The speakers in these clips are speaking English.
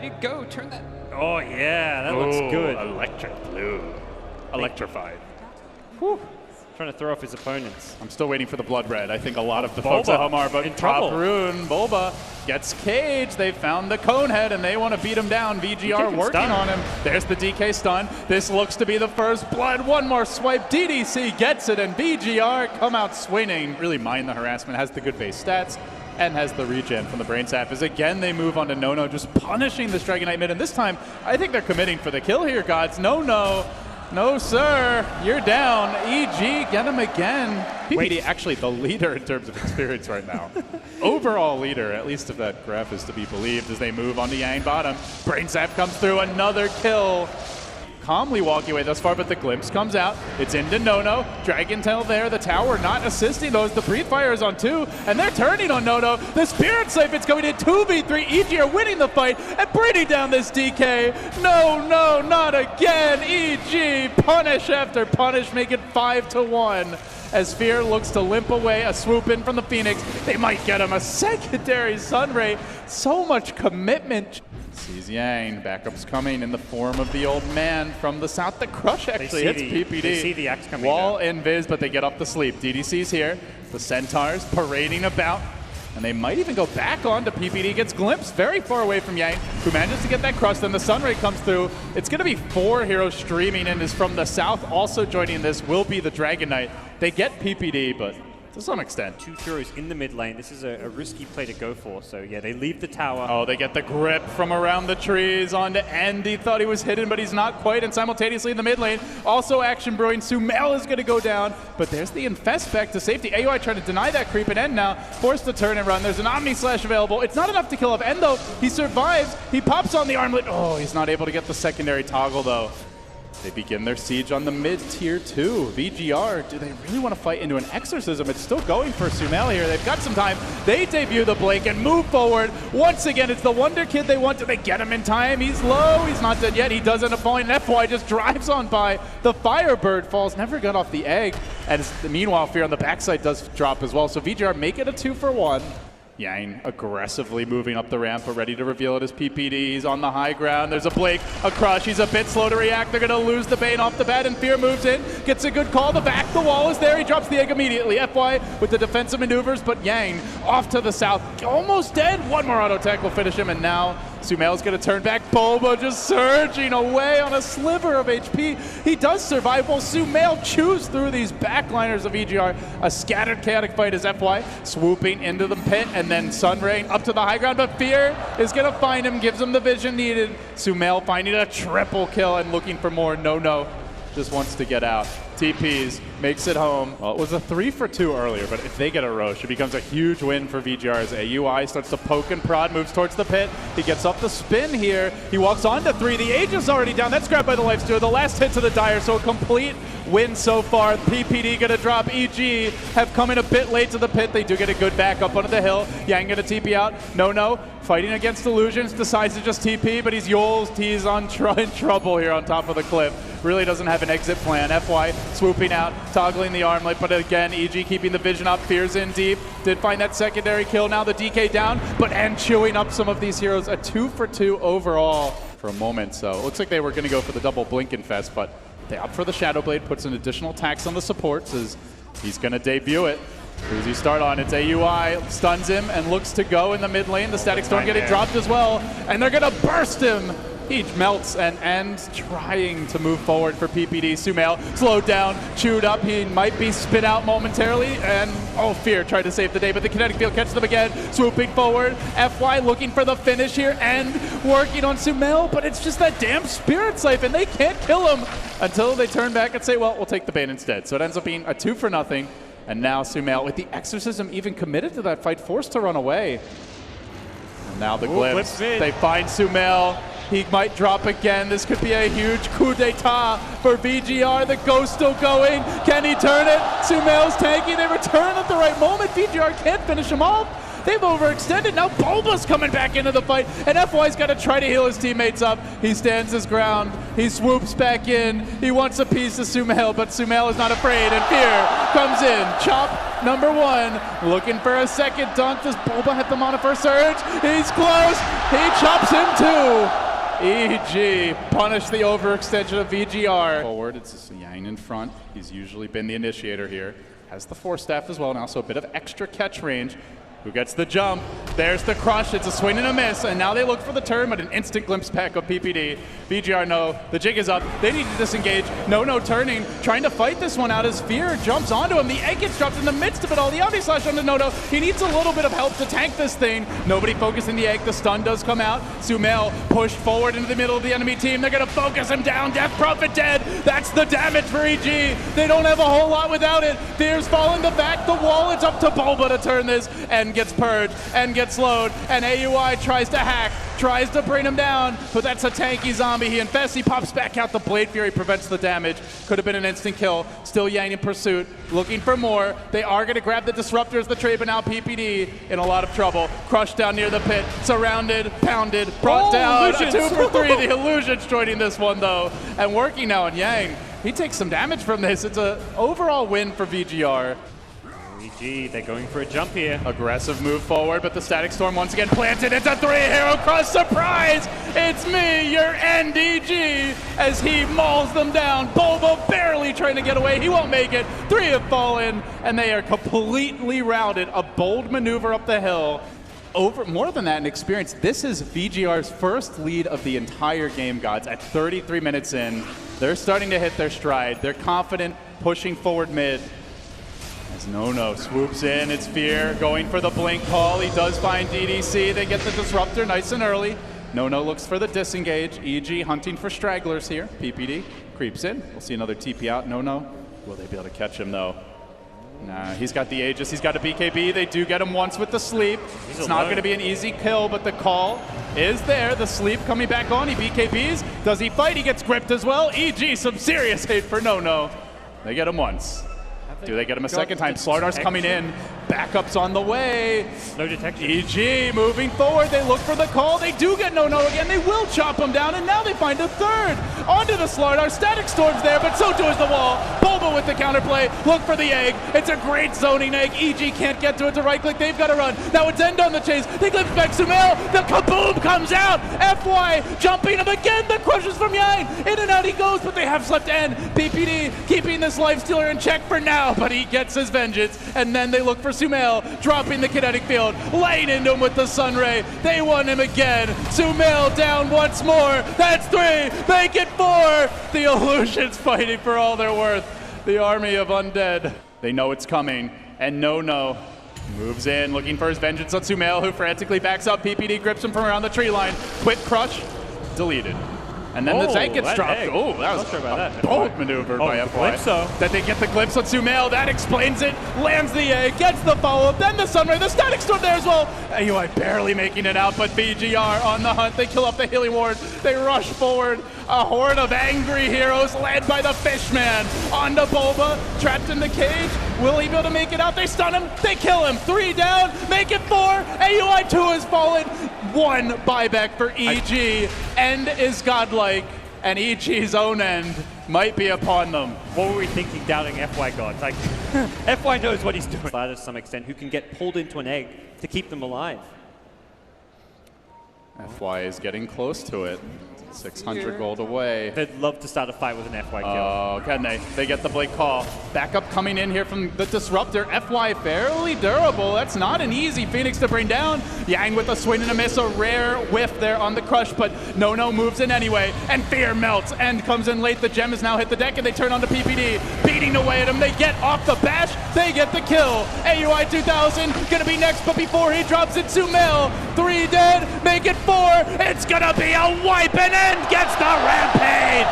ready to go. Turn that. Oh yeah, that looks good. Electric blue. Electrified. Whew. Trying to throw off his opponents. I'm still waiting for the blood red. I think a lot of the folks at home are, but in trouble. top rune, Bulba gets caged. They found the cone head and they want to beat him down. VG.R working on him. There's the DK stun. This looks to be the first blood. One more swipe. DDC gets it and VG.R come out swinging. Really mind the harassment. Has the good base stats and has the regen from the Brain Sap. As again they move on to No, just punishing this Dragon Knight mid. And this time I think they're committing for the kill here, gods. No, sir. You're down. EG, get him again. PPD actually the leader in terms of experience right now. Overall leader, at least if that graph is to be believed, as they move on to Yang bottom. Brain Sap comes through, another kill. Calmly walking away thus far, but the glimpse comes out. It's into No. Dragon Tail there. The tower not assisting those. The Breathe Fire is on 2, and they're turning on No. The Spirit Siphon is going in 2v3. EG are winning the fight and bringing down this DK. No, not again. EG punish after punish, make it 5-1. As Fear looks to limp away, a swoop in from the Phoenix. They might get him a secondary Sunray. So much commitment. Sees Yang, backup's coming in the form of the old man from the south. The crush actually hits PPD. They see the axe coming Wall down. invis, but they get up to sleep. DDC's here. The Centaurs parading about. And they might even go back on to PPD. Gets glimpsed very far away from Yang, who manages to get that crush. Then the Sunray comes through. It's going to be 4 heroes streaming and is from the south. Also joining this will be the Dragon Knight. They get PPD, but to some extent. 2 heroes in the mid lane. This is a risky play to go for. So yeah, they leave the tower. Oh, they get the grip from around the trees onto End. He thought he was hidden, but he's not quite. And simultaneously in the mid lane, also action brewing. Sumail is going to go down, but there's the Infest back to safety. AUI trying to deny that creep, and End now forced to turn and run. There's an Omni Slash available. It's not enough to kill off End though. He survives. He pops on the armlet. Oh, he's not able to get the secondary toggle though. They begin their siege on the mid-tier 2. VG.R, do they really want to fight into an exorcism? It's still going for Sumail here. They've got some time. They debut the Blink and move forward. Once again, it's the Wonder Kid they want. Do they get him in time? He's low. He's not dead yet. He does end up falling. FY just drives on by. The Firebird falls. Never got off the egg. And meanwhile, Fear on the backside does drop as well. So VG.R make it a 2-for-1. Yang aggressively moving up the ramp, but ready to reveal it as PPD. He's on the high ground. There's a Blake, a crush. He's a bit slow to react. They're going to lose the Bane off the bat, and Fear moves in, gets a good call. The back, the wall is there. He drops the egg immediately. FY with the defensive maneuvers, but Yang off to the south, almost dead. One more auto attack will finish him, and now Sumail's going to turn back. Bulba just surging away on a sliver of HP. He does survive while Sumail chews through these backliners of VG.R. A scattered chaotic fight as FY swooping into the pit, and then Sunray up to the high ground, but Fear is going to find him, gives him the vision needed. Sumail finding a triple kill and looking for more. No just wants to get out. TPs, makes it home. Well, it was a 3-for-2 earlier, but if they get a Roche, it becomes a huge win for VG.R as AUI starts to poke and prod, moves towards the pit. He gets off the spin here. He walks on to 3. The Age is already down. That's grabbed by the Lifestealer. The last hit to the Dire, so a complete win so far. PPD gonna drop. EG have come in a bit late to the pit. They do get a good back up onto the hill. Yang gonna TP out. No, fighting against Illusions, decides to just TP, but he's in trouble here on top of the cliff. Really doesn't have an exit plan. FY swooping out, toggling the armlet, but again, EG keeping the vision up. Fear's in deep. Did find that secondary kill. Now the DK down, but End chewing up some of these heroes. A 2-for-2 overall for a moment. So it looks like they were going to go for the double Blink Infest, but they opt for the Shadow Blade, puts an additional tax on the supports as he's going to debut it. Who's he start on? It's AUI, stuns him and looks to go in the mid lane. The Static Storm getting dropped as well, and they're going to burst him. He melts and End trying to move forward for PPD. Sumail slowed down, chewed up. He might be spit out momentarily, and Fear tried to save the day, but the kinetic field catches them again. Swooping forward, FY looking for the finish here, End working on Sumail, but it's just that damn Spirit Siphon. They can't kill him until they turn back and say, well, we'll take the Bane instead. So it ends up being a 2-for-0, and now Sumail, with the Exorcism even committed to that fight, forced to run away. And now the glimpse. They find Sumail. He might drop again. This could be a huge coup d'etat for VG.R. The Ghost still going. Can he turn it? Sumail's tanking. They return at the right moment. VG.R can't finish him off. They've overextended. Now Bulba's coming back into the fight, and FY's got to try to heal his teammates up. He stands his ground. He swoops back in. He wants a piece of Sumail, but Sumail is not afraid, and Fear comes in. Chop number one, looking for a second dunk. Does Boba hit them on a first surge? He's close. He chops him too. EG punish the overextension of VG.R. Forward, it's Yang in front. He's usually been the initiator here. Has the force staff as well, and also a bit of extra catch range. Who gets the jump? There's the crush. It's a swing and a miss, and now they look for the turn, but an instant glimpse back of PPD. VG.R no, the jig is up. They need to disengage. No turning, trying to fight this one out as Fear jumps onto him. The egg gets dropped in the midst of it all. The Omni Slash onto No. He needs a little bit of help to tank this thing. Nobody focusing the egg. The stun does come out. Sumail pushed forward into the middle of the enemy team. They're going to focus him down. Death Prophet dead. That's the damage for EG. They don't have a whole lot without it. Fear's falling the back. The wall. It's up to Bulba to turn this, and gets purged and gets slowed, and AUI tries to hack, tries to bring him down, but that's a tanky zombie. He infests, he pops back out. The Blade Fury prevents the damage. Could have been an instant kill. Still Yang in pursuit, looking for more. They are going to grab the disruptors, the trade, but now PPD in a lot of trouble. Crushed down near the pit, surrounded, pounded, brought down. Illusions. 2 for 3. The Illusions joining this one though, and working now on Yang. He takes some damage from this. It's an overall win for VG.R. VG, they're going for a jump here. Aggressive move forward, but the Static Storm once again planted. It's a 3 Hero Crush surprise! It's me, your NDG, as he mauls them down. Bulba barely trying to get away. He won't make it. 3 have fallen, and they are completely routed. A bold maneuver up the hill. More than that in experience, this is VG.R's first lead of the entire game, gods. At 33 minutes in, they're starting to hit their stride. They're confident, pushing forward mid. As No swoops in, it's Fear going for the blink call. He does find DDC. They get the disruptor nice and early. No looks for the disengage. EG hunting for stragglers here. PPD creeps in. We'll see another TP out. No. Will they be able to catch him though? Nah, he's got the Aegis. He's got a BKB. They do get him once with the sleep. It's not going to be an easy kill, but the call is there. The sleep coming back on. He BKBs. Does he fight? He gets gripped as well. EG, some serious hate for No. They get him once. Do they get him a second time? Slardar's coming in. Backups on the way. No detection. EG moving forward. They look for the call. They do get No again. They will chop him down, and now they find a third. Onto the Slardar. Static Storm's there, but so too is the wall. Bulba with the counterplay. Look for the egg. It's a great zoning egg. EG can't get to it to right click. They've got to run. Now it's End on the chase. They glimpse back Sumail. The kaboom comes out. FY jumping him again. The crushes from Yang. In and out he goes, but they have slept End. PPD keeping this lifestealer in check for now, but he gets his vengeance. And then they look for Sumail, dropping the kinetic field, laying into him with the Sunray. They won him again. Sumail down once more. That's 3. Make it 4. The Illusions fighting for all they're worth. The army of undead. They know it's coming, and No moves in, looking for his vengeance on Sumail, who frantically backs up. PPD grips him from around the tree line. Quick crush, deleted. And then the tank gets dropped. Egg. Oh, that was a bold maneuver by FY. Glimpso. That they get the glimpse on Sumail. That explains it. Lands the egg, gets the follow-up, then the Sunray. The Static Storm there as well. AUI barely making it out, but VG.R on the hunt. They kill off the Healing Ward. They rush forward. A horde of angry heroes led by the Fishman. Onto Bulba, trapped in the cage. Will he be able to make it out? They stun him. They kill him. 3 down. Make it 4. AUI 2 has fallen. 1 buyback for EG. End is godlike, and EG's own end might be upon them. What were we thinking doubting FY gods? Like, FY knows what he's doing. To some extent, who can get pulled into an egg to keep them alive. FY is getting close to it. 600 gold away. They'd love to start a fight with an FY kill. Oh, can they? They get the Blake call. Backup coming in here from the Disruptor. FY fairly durable. That's not an easy Phoenix to bring down. Yang with a swing and a miss. A rare whiff there on the crush, but No moves in anyway. And Fear melts. End comes in late. The gem has now hit the deck, and they turn on to PPD. Beating away at him. They get off the bash. They get the kill. AUI 2000 gonna be next, but before he drops it, Sumail. 3 dead. Make it 4. It's gonna be a wipe, and End gets the rampage.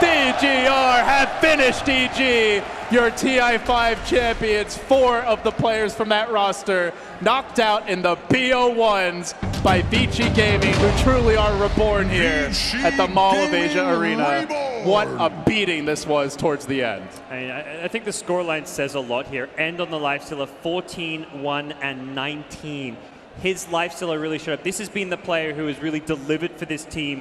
VG.R have finished EG, your TI5 champions. 4 of the players from that roster knocked out in the BO1s by VG Gaming, who truly are reborn here at the Mall of Asia Arena. What a beating this was towards the end. I think the scoreline says a lot here. End on the lifestealer, 14, 1, and 19. His lifestealer really showed up. This has been the player who has really delivered for this team